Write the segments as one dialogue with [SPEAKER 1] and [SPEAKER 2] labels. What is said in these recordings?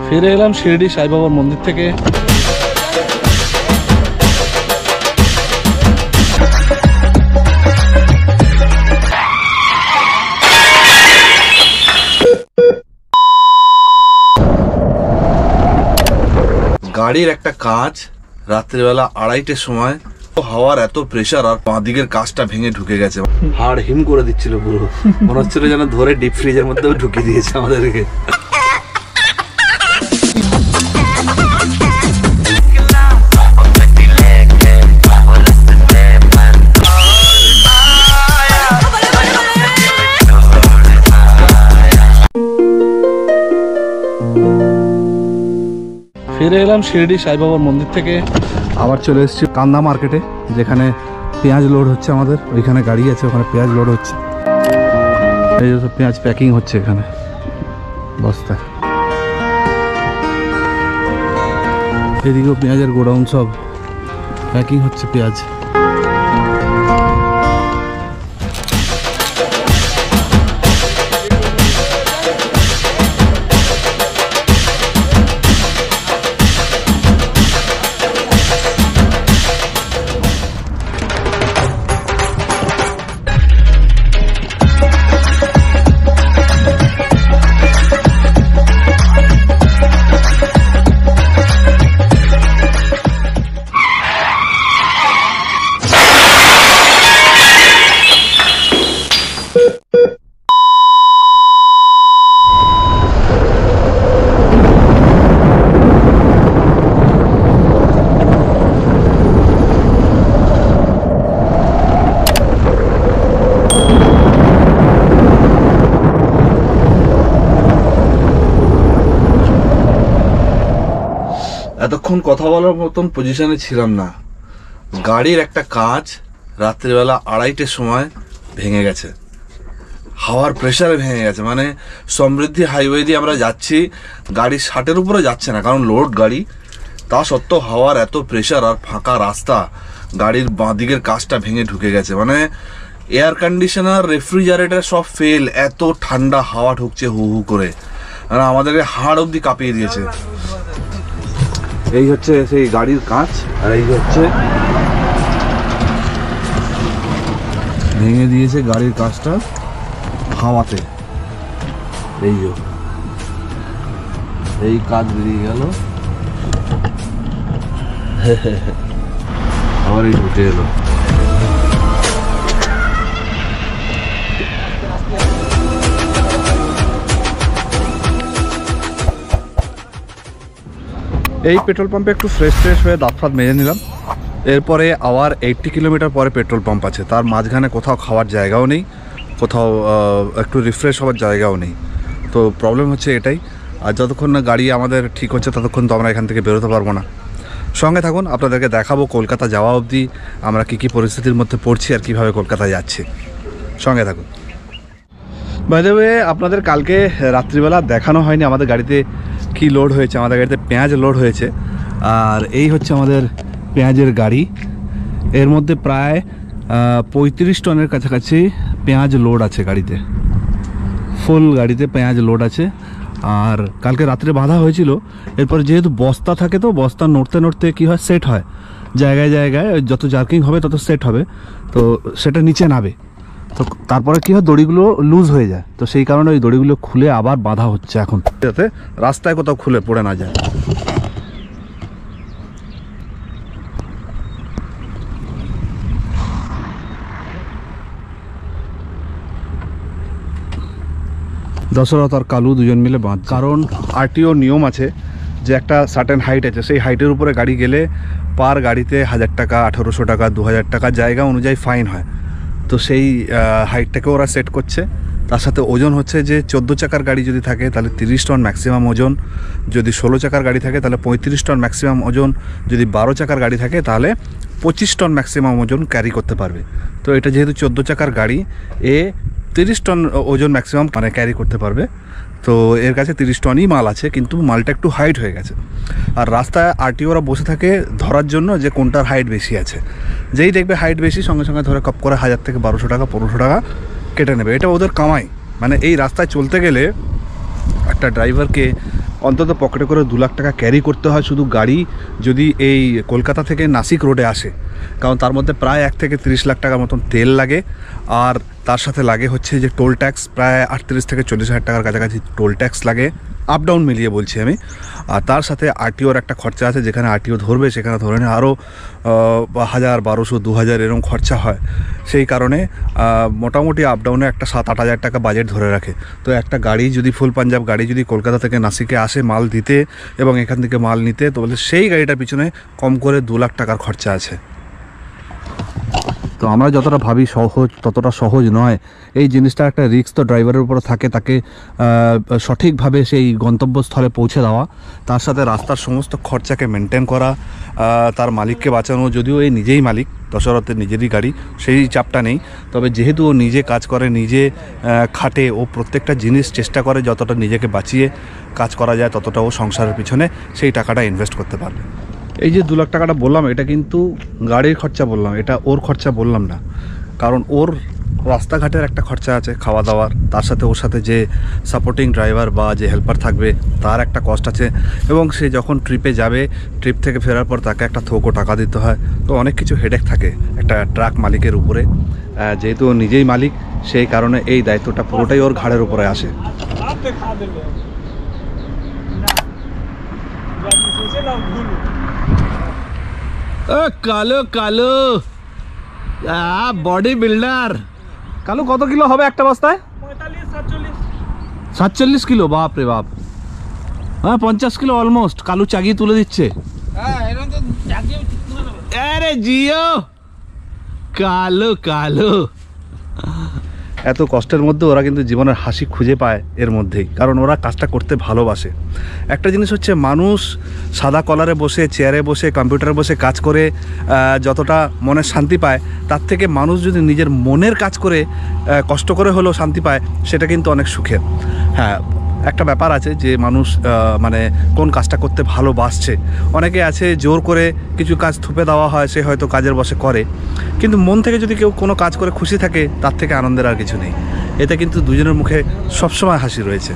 [SPEAKER 1] ফিরে এলাম শিরডি সাই বাবার মন্দির থেকে।
[SPEAKER 2] গাড়ির একটা কাঁচ রাত্রিবেলা 2:30টার সময় হাওয়ার এত প্রেসার আর বাঁ দিকের কাঁচটা ভেঙে ঢুকে গেছে। হাড় হিম করে দিচ্ছিল পুরো, মনে হচ্ছিল যেন ধরে ডিপ ফ্রিজের মধ্যেও ঢুকিয়ে দিয়েছে আমাদেরকে।
[SPEAKER 1] ফিরে এলাম শিরডি সাই বাবার মন্দির থেকে। আবার চলে এসেছি কান্দা মার্কেটে, যেখানে পেঁয়াজ লোড হচ্ছে আমাদের। ওইখানে গাড়ি আছে, ওখানে পেঁয়াজ লোড হচ্ছে। এই যে পেঁয়াজ প্যাকিং হচ্ছে এখানে বস্তায়। এদিকেও পেঁয়াজের গোডাউন, সব প্যাকিং হচ্ছে পেঁয়াজ।
[SPEAKER 2] এতক্ষণ কথা বলার মতন পজিশনে ছিলাম না। গাড়ির একটা কাঁচ রাত্রিবেলা 2:30টার সময় ভেঙে গেছে, হাওয়ার প্রেসারে ভেঙে গেছে। মানে সমৃদ্ধি হাইওয়ে দিয়ে আমরা যাচ্ছি, গাড়ি 60-এর উপরে যাচ্ছে না, কারণ লোড গাড়ি। তা সত্ত্বেও হাওয়ার এত প্রেসার আর ফাঁকা রাস্তা, গাড়ির বাঁ দিকের কাঁচটা ভেঙে ঢুকে গেছে। মানে এয়ার কন্ডিশনার, রেফ্রিজারেটর সব ফেল, এত ঠান্ডা হাওয়া ঢুকছে হু হু করে, মানে আমাদেরকে হাড় অবধি কাঁপিয়ে দিয়েছে। এই হচ্ছে সেই গাড়ির কাঁচ, আর এই হচ্ছে ভেঙে দিয়েছে গাড়ির কাঁচটা হাওয়াতে। এই কাঁচ বেরিয়ে গেল, আবার এই ঢুকে এলো।
[SPEAKER 1] এই পেট্রোল পাম্পে একটু ফ্রেশ হয়ে দাঁত ফাত মেজে নিলাম। এরপরে আবার 80 কিলোমিটার পরে পেট্রোল পাম্প আছে, তার মাঝখানে কোথাও খাওয়ার জায়গাও নেই, কোথাও একটু রিফ্রেশ হওয়ার জায়গাও নেই। তো প্রবলেম হচ্ছে এটাই। আর যতক্ষণ না গাড়ি আমাদের ঠিক হচ্ছে ততক্ষণ তো আমরা এখান থেকে বেরোতে পারবো না। সঙ্গে থাকুন, আপনাদেরকে দেখাবো কলকাতা যাওয়া অবধি আমরা কী পরিস্থিতির মধ্যে পড়ছি আর কীভাবে কলকাতা যাচ্ছি। সঙ্গে থাকুন। বাই দ্য ওয়ে, আপনাদের কালকে রাত্রিবেলা দেখানো হয়নি আমাদের গাড়িতে কি লোড হয়েছে। আমাদের গাড়িতে পেঁয়াজ লোড হয়েছে, আর এই হচ্ছে আমাদের পেঁয়াজের গাড়ি। এর মধ্যে প্রায় 35 টনের কাছাকাছি পেঁয়াজ লোড আছে গাড়িতে, ফুল গাড়িতে পেঁয়াজ লোড আছে। আর কালকে রাত্রে বাঁধা হয়েছিল, এরপর যেহেতু বস্তা থাকে তো বস্তা নড়তে নড়তে কী হয়, সেট হয় জায়গায় জায়গায়, যত জার্কিং হবে তত সেট হবে, তো সেটা নিচে নাবে। তো তারপরে কী হয়, দড়িগুলো লুজ হয়ে যায়, তো সেই কারণে ওই দড়িগুলো খুলে আবার বাঁধা হচ্ছে এখন, যাতে রাস্তায় কোথাও খুলে পড়ে না যায়। দশরথ আর কালু দুজন মিলে বাঁধ, কারণ আরটিও নিয়ম আছে যে একটা সার্টেন হাইট আছে, সেই হাইটের উপরে গাড়ি গেলে পার গাড়িতে 1000 টাকা, 1800 টাকা, 2000 টাকা জায়গা অনুযায়ী ফাইন হয়। তো সেই হাইটটাকে ওরা সেট করছে। তার সাথে ওজন হচ্ছে যে 14 চাকার গাড়ি যদি থাকে তাহলে 30 টন ম্যাক্সিমাম ওজন, যদি 16 চাকার গাড়ি থাকে তাহলে 35 টন ম্যাক্সিমাম ওজন, যদি 12 চাকার গাড়ি থাকে তাহলে 25 টন ম্যাক্সিমাম ওজন ক্যারি করতে পারবে। তো এটা যেহেতু 14 চাকার গাড়ি, 30 টন ওজন ম্যাক্সিমাম মানে ক্যারি করতে পারবে। তো এর কাছে 30 টনই মাল আছে, কিন্তু মালটা একটু হাইট হয়ে গেছে। আর রাস্তায় আরটিওরা বসে থাকে ধরার জন্য যে কোনটার হাইট বেশি আছে। যেই দেখবে হাইট বেশি, সঙ্গে সঙ্গে ধরে কপ করে 1000 থেকে 1200 টাকা 1500 টাকা কেটে নেবে। এটা ওদের কামাই। মানে এই রাস্তায় চলতে গেলে একটা ড্রাইভারকে অন্তত পকেটে করে 2 লাখ টাকা ক্যারি করতে হয় শুধু গাড়ি যদি এই কলকাতা থেকে নাসিক রোডে আসে, কারণ তার মধ্যে প্রায় 1 থেকে 30 লাখ টাকার মতন তেল লাগে, আর তার সাথে লাগে হচ্ছে যে টোল ট্যাক্স, প্রায় 38 থেকে 40 হাজার টাকার কাছাকাছি টোল ট্যাক্স লাগে, আপ ডাউন মিলিয়ে বলছি আমি। আর তার সাথে আরটিওর একটা খরচা আছে, যেখানে আরটিও ধরবে সেখানে ধরে নিয়ে আরও 1000, 1200, 2000 এরকম খরচা হয়। সেই কারণে মোটামুটি আপ ডাউনে একটা 7-8 হাজার টাকা বাজেট ধরে রাখে। তো একটা গাড়ি যদি ফুল পাঞ্জাব গাড়ি যদি কলকাতা থেকে নাসিকে আসে মাল দিতে এবং এখান থেকে মাল নিতে, তো বলে সেই গাড়িটার পিছনে কম করে 2 লাখ টাকার খরচা আছে। তো আমরা যতটা ভাবি সহজ, ততটা সহজ নয়। এই জিনিসটা একটা রিস্ক তো ড্রাইভারের উপর থাকে, তাকে সঠিকভাবে সেই গন্তব্যস্থলে পৌঁছে দেওয়া, তার সাথে রাস্তার সমস্ত খরচাকে মেনটেন করা, তার মালিককে বাঁচানো। যদিও এই নিজেই মালিক, দশরথের নিজেরই গাড়ি, সেই চাপটা নেই। তবে যেহেতু ও নিজে কাজ করে, নিজে খাটে, ও প্রত্যেকটা জিনিস চেষ্টা করে যতটা নিজেকে বাঁচিয়ে কাজ করা যায় ততটা ও সংসারের পিছনে সেই টাকাটা ইনভেস্ট করতে পারবে। এই যে 2 লাখ টাকাটা বললাম, এটা কিন্তু গাড়ির খরচা বললাম, এটা ওর খরচা বললাম না। কারণ ওর রাস্তাঘাটের একটা খরচা আছে, খাওয়া দাওয়ার, তার সাথে ওর সাথে যে সাপোর্টিং ড্রাইভার বা যে হেল্পার থাকবে তার একটা কস্ট আছে, এবং সে যখন ট্রিপে যাবে, ট্রিপ থেকে ফেরার পর তাকে একটা থোকও টাকা দিতে হয়। তো অনেক কিছু হেডেক থাকে একটা ট্রাক মালিকের উপরে। যেহেতু ও নিজেই মালিক, সেই কারণে এই দায়িত্বটা পুরোটাই ওর ঘাড়ের উপরে আসে। কালো কালো বডি বিল্ডার। কালো কত কিলো হবে একটা বস্তায়? 47 কিলো। বাপ রে বাপ, হ্যাঁ 50 কিলো অলমোস্ট। কালু চাগিয়ে তুলে দিচ্ছে। আরে জিও কালো কালো। এত কষ্টের মধ্যে ওরা কিন্তু জীবনের হাসি খুঁজে পায় এর মধ্যেই, কারণ ওরা কাজটা করতে ভালোবাসে। একটা জিনিস হচ্ছে, মানুষ সাদা কলারে বসে, চেয়ারে বসে, কম্পিউটারে বসে কাজ করে যতটা মনের শান্তি পায়, তার থেকে মানুষ যদি নিজের মনের কাজ করে কষ্ট করে হলেও শান্তি পায়, সেটা কিন্তু অনেক সুখের। হ্যাঁ, একটা ব্যাপার আছে যে মানুষ মানে কোন কাজটা করতে ভালোবাসছে। অনেকে আছে জোর করে কিছু কাজ থুপে দেওয়া হয়, সে হয়তো কাজের বসে করে, কিন্তু মন থেকে যদি কেউ কোনো কাজ করে খুশি থাকে, তার থেকে আনন্দের আর কিছু নেই। এতে কিন্তু দুজনের মুখে সবসময় হাসি রয়েছে।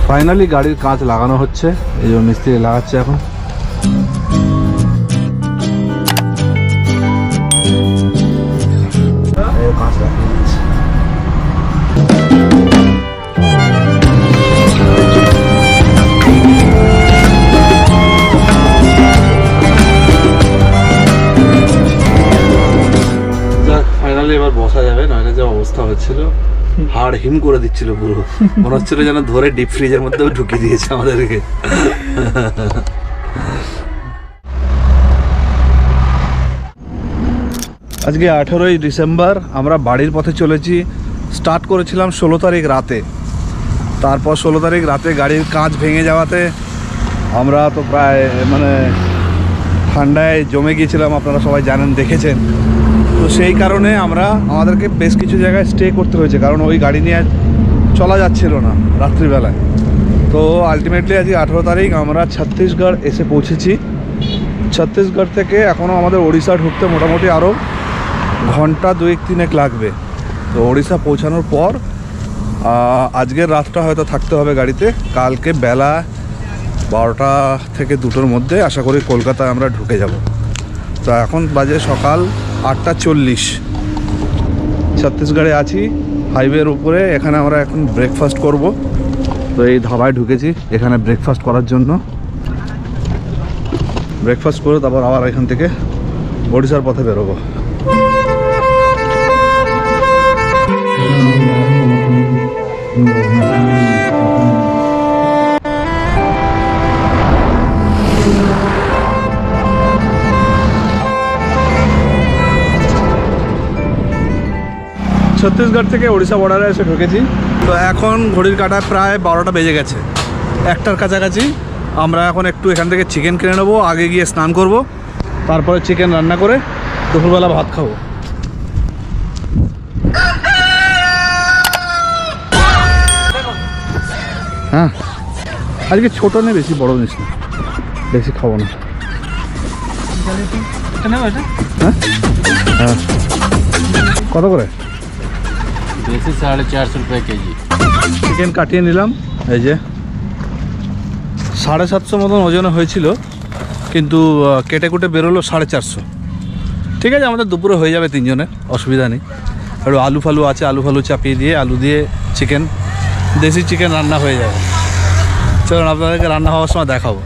[SPEAKER 1] ফাইনালি গাড়ির কাঁচ লাগানো হচ্ছে, এই যে মিস্ত্রি লাগাচ্ছে এখন। কাঁচ লাগানো হচ্ছে। ফাইনালি এবার বসা যাবে, নইলে যে অবস্থা হচ্ছিল, হাড় হিম করে দিচ্ছিল পুরো, মনে হচ্ছিল যেন ধরে ডিপ ফ্রিজের মধ্যেও ঢুকিয়ে দিয়েছে আমাদেরকে। আজকে 18ই ডিসেম্বর, আমরা বাড়ির পথে চলেছি। স্টার্ট করেছিলাম 16 তারিখ রাতে, তারপর 16 তারিখ রাতে গাড়ির কাঁচ ভেঙে যাওয়াতে আমরা তো প্রায় মানে ঠান্ডায় জমে গিয়েছিলাম, আপনারা সবাই জানেন, দেখেছেন। তো সেই কারণে আমাদেরকে বেশ কিছু জায়গায় স্টে করতে হয়েছে, কারণ ওই গাড়ি নিয়ে চলা যাচ্ছিল না রাত্রিবেলায়। তো আলটিমেটলি আজকে 18 তারিখ আমরা ছত্তিশগড় এসে পৌঁছেছি। ছত্তিশগড় থেকে এখনও আমাদের ওড়িশা ঢুকতে মোটামুটি আরও ঘন্টা 2-3 লাগবে। তো ওড়িশা পৌঁছানোর পর আজকের রাতটা হয়তো থাকতে হবে গাড়িতে, কালকে বেলা 12টা থেকে 2টোর মধ্যে আশা করি কলকাতায় আমরা ঢুকে যাব। তো এখন বাজে সকাল 8:40, ছত্তিশগড়ে আছি হাইওয়ের উপরে। এখানে আমরা এখন ব্রেকফাস্ট করব। তো এই ধাবায় ঢুকেছি এখানে ব্রেকফাস্ট করার জন্য। ব্রেকফাস্ট করে তারপর আবার এখান থেকে ওড়িশার পথে বেরোবো। ছত্তিশগড় থেকে ওড়িশা বর্ডারে এসে ঢুকেছি। তো এখন ঘড়ির কাঁটা প্রায় 12টা বেজে গেছে, 1টার কাছাকাছি। আমরা এখন একটু এখান থেকে চিকেন কিনে নেবো, আগে গিয়ে স্নান করব, তারপরে চিকেন রান্না করে দুপুরবেলা ভাত খাবো। হ্যাঁ, আজকে ছোটো নেই, বেশি বড় জিনিস না, বেশি খাবো না। হ্যাঁ হ্যাঁ, কত করে?
[SPEAKER 3] देसी 450 रुपये केजी।
[SPEAKER 1] চিকেন কাটিয়ে নিলাম, এই যে 750 মতন ওজনে হয়েছিল, কিন্তু কেটে কুটে বেরোলো 450। ঠিক আছে, আমাদের দুপুরে হয়ে যাবে 3 জনের, অসুবিধা নেই। একটু আলু ফালু আছে, আলু ফালু চাপিয়ে দিয়ে আলু দিয়ে চিকেন, দেশি চিকেন রান্না হয়ে যাবে। চলুন আপনাদেরকে রান্না হওয়ার সময় দেখাবো।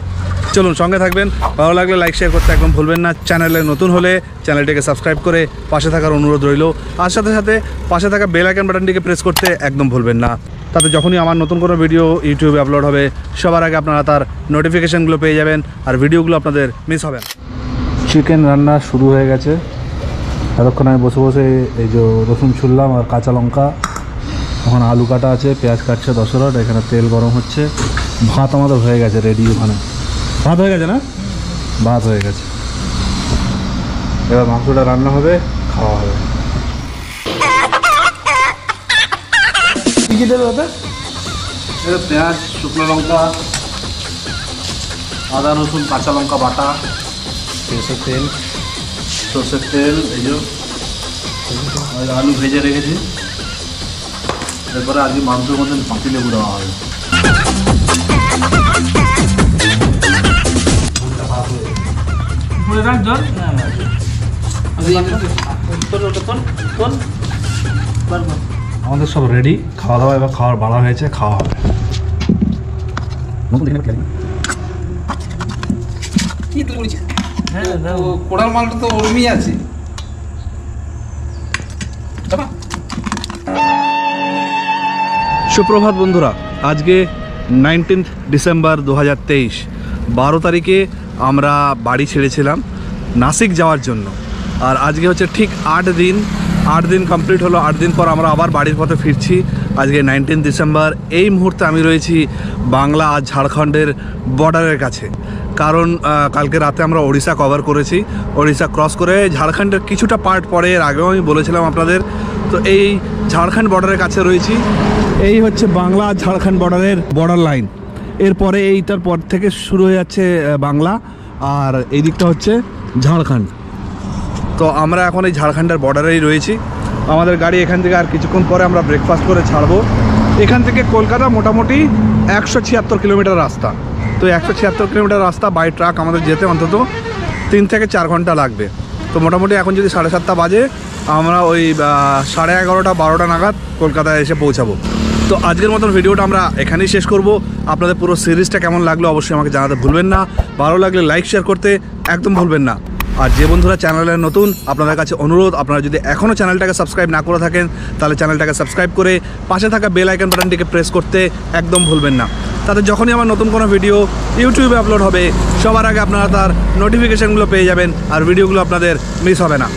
[SPEAKER 1] চলুন, সঙ্গে থাকবেন। ভালো লাগলে লাইক শেয়ার করতে একদম ভুলবেন না। চ্যানেলে নতুন হলে চ্যানেলটিকে সাবস্ক্রাইব করে পাশে থাকার অনুরোধ রইল। আর সাথে সাথে পাশে থাকা বেল আইকন বাটনটিকে প্রেস করতে একদম ভুলবেন না। তাতে যখনই আমার নতুন কোনো ভিডিও ইউটিউবে আপলোড হবে, সবার আগে আপনারা তার নোটিফিকেশানগুলো পেয়ে যাবেন, আর ভিডিওগুলো আপনাদের মিস হবে না। চিকেন রান্না শুরু হয়ে গেছে। এতক্ষণ আমি বসে বসে এই যে রসুন ছুললাম আর কাঁচা লঙ্কা, ওখানে আলু কাটা আছে, পেঁয়াজ কাটছে দশরট, এখানে তেল গরম হচ্ছে। ভাত আমাদের হয়ে গেছে রেডি, ওখানে ভাত হয়ে গেছে না? ভাত হয়ে গেছে। এবার মাংসটা রান্না হবে, খাওয়া হবে। কী দেবে ওটা? পেঁয়াজ, শুকনো লঙ্কা, আদা রসুন কাঁচা লঙ্কা বাটা, সর্ষের তেল, এই যে আলু ভেজে রেখেছি। এরপরে আজকে মাংসের মধ্যে পাতি লেবু দেওয়া হবে। আমাদের সব রেডি, খাওয়া দাওয়া এবার খাওয়ার বাড়া হয়েছে, খাওয়া হবে।
[SPEAKER 3] কোড়ার মালটা তো ওরমই আছে।
[SPEAKER 1] সুপ্রভাত বন্ধুরা, আজকে 19 ডিসেম্বর 2023, 12 তারিখে আমরা বাড়ি ছেড়েছিলাম নাসিক যাওয়ার জন্য। আর আজকে হচ্ছে ঠিক 8 দিন কমপ্লিট হলো। 8 দিন পর আমরা আবার বাড়ির পথে ফিরছি। আজকে 19 ডিসেম্বর। এই মুহূর্তে আমি রয়েছি বাংলা আর ঝাড়খণ্ডের বর্ডারের কাছে, কারণ কালকে রাতে আমরা ওড়িশা কভার করেছি। ওড়িশা ক্রস করে ঝাড়খণ্ডের কিছুটা পার্ট পরে, এর আগেও আমি বলেছিলাম আপনাদের। তো এই ঝাড়খণ্ড বর্ডারের কাছে রয়েছি। এই হচ্ছে বাংলা আর ঝাড়খণ্ড বর্ডার লাইন। এরপরে এইটার পর থেকে শুরু হয়ে যাচ্ছে বাংলা, আর এই দিকটা হচ্ছে ঝাড়খণ্ড। তো আমরা এখন এই ঝাড়খণ্ডের বর্ডারেই রয়েছি। আমাদের গাড়ি এখান থেকে আর কিছুক্ষণ পরে আমরা ব্রেকফাস্ট করে ছাড়বো। এখান থেকে কলকাতা মোটামুটি 176 কিলোমিটার রাস্তা। তো 176 কিলোমিটার রাস্তা বাই ট্রাক আমাদের যেতে অন্তত 3 থেকে 4 ঘন্টা লাগবে। তো মোটামুটি এখন যদি 7:30 বাজে, আমরা ওই 11:30 12টা নাগাদ কলকাতায় এসে পৌঁছাবো। তো আজকের মতন ভিডিওটা আমরা এখানেই শেষ করব। আপনাদের পুরো সিরিজটা কেমন লাগলো অবশ্যই আমাকে জানাতে ভুলবেন না। ভালো লাগলে লাইক শেয়ার করতে একদম ভুলবেন না। আর যে বন্ধুরা চ্যানেলে নতুন, আপনাদের কাছে অনুরোধ, আপনারা যদি এখনও চ্যানেলটাকে সাবস্ক্রাইব না করে থাকেন, তাহলে চ্যানেলটাকে সাবস্ক্রাইব করে পাশে থাকা বেল আইকন বাটনটিকে প্রেস করতে একদম ভুলবেন না। তাতে যখনই আমার নতুন কোনো ভিডিও ইউটিউবে আপলোড হবে, সবার আগে আপনারা তার নোটিফিকেশানগুলো পেয়ে যাবেন, আর ভিডিওগুলো আপনাদের মিস হবে না।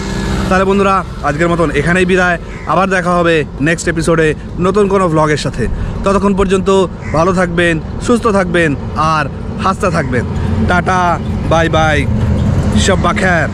[SPEAKER 1] তাহলে বন্ধুরা, আজকের মতন এখানেই বিদায়। আবার দেখা হবে নেক্সট এপিসোডে নতুন কোনো ভ্লগের সাথে। ততক্ষণ পর্যন্ত ভালো থাকবেন, সুস্থ থাকবেন আর হাসতে থাকবেন। টাটা, বাই বাই, শব্বা খ্যার।